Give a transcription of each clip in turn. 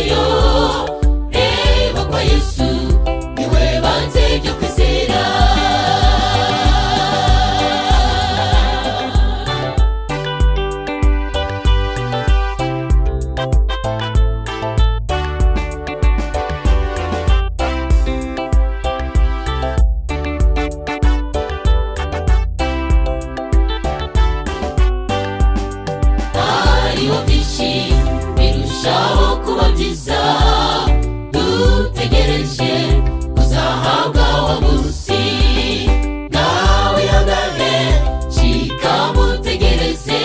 kibayo. Reba kwa Yesu niwe banze ryo kwizera. Hariho byinshi birushaho kuba byiza, dutegereje kuzahabwa wa munsi. Nawe ihangane shika mutegereze,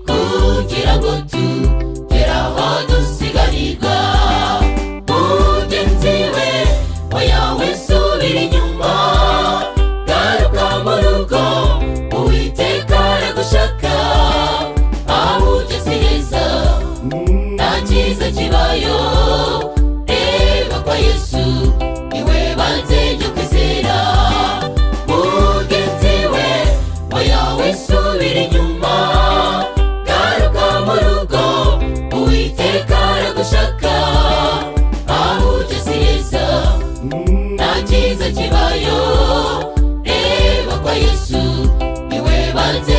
kugira ngo tugere aho dusigarirwa. Mugenzi we oya we subira inyuma, garuka mu rugo Uwiteka aragushaka. Aho ugeze heza nta cyiza kibayo. Reba kwa Yesu niwe banze ryo kwizera. Mugenzi we oya we subira inyuma, garuka mu rugo Uwiteka aragushaka. Aho ugeze heza nta cyiza kibayo. Reba kwa Yesu niwe banze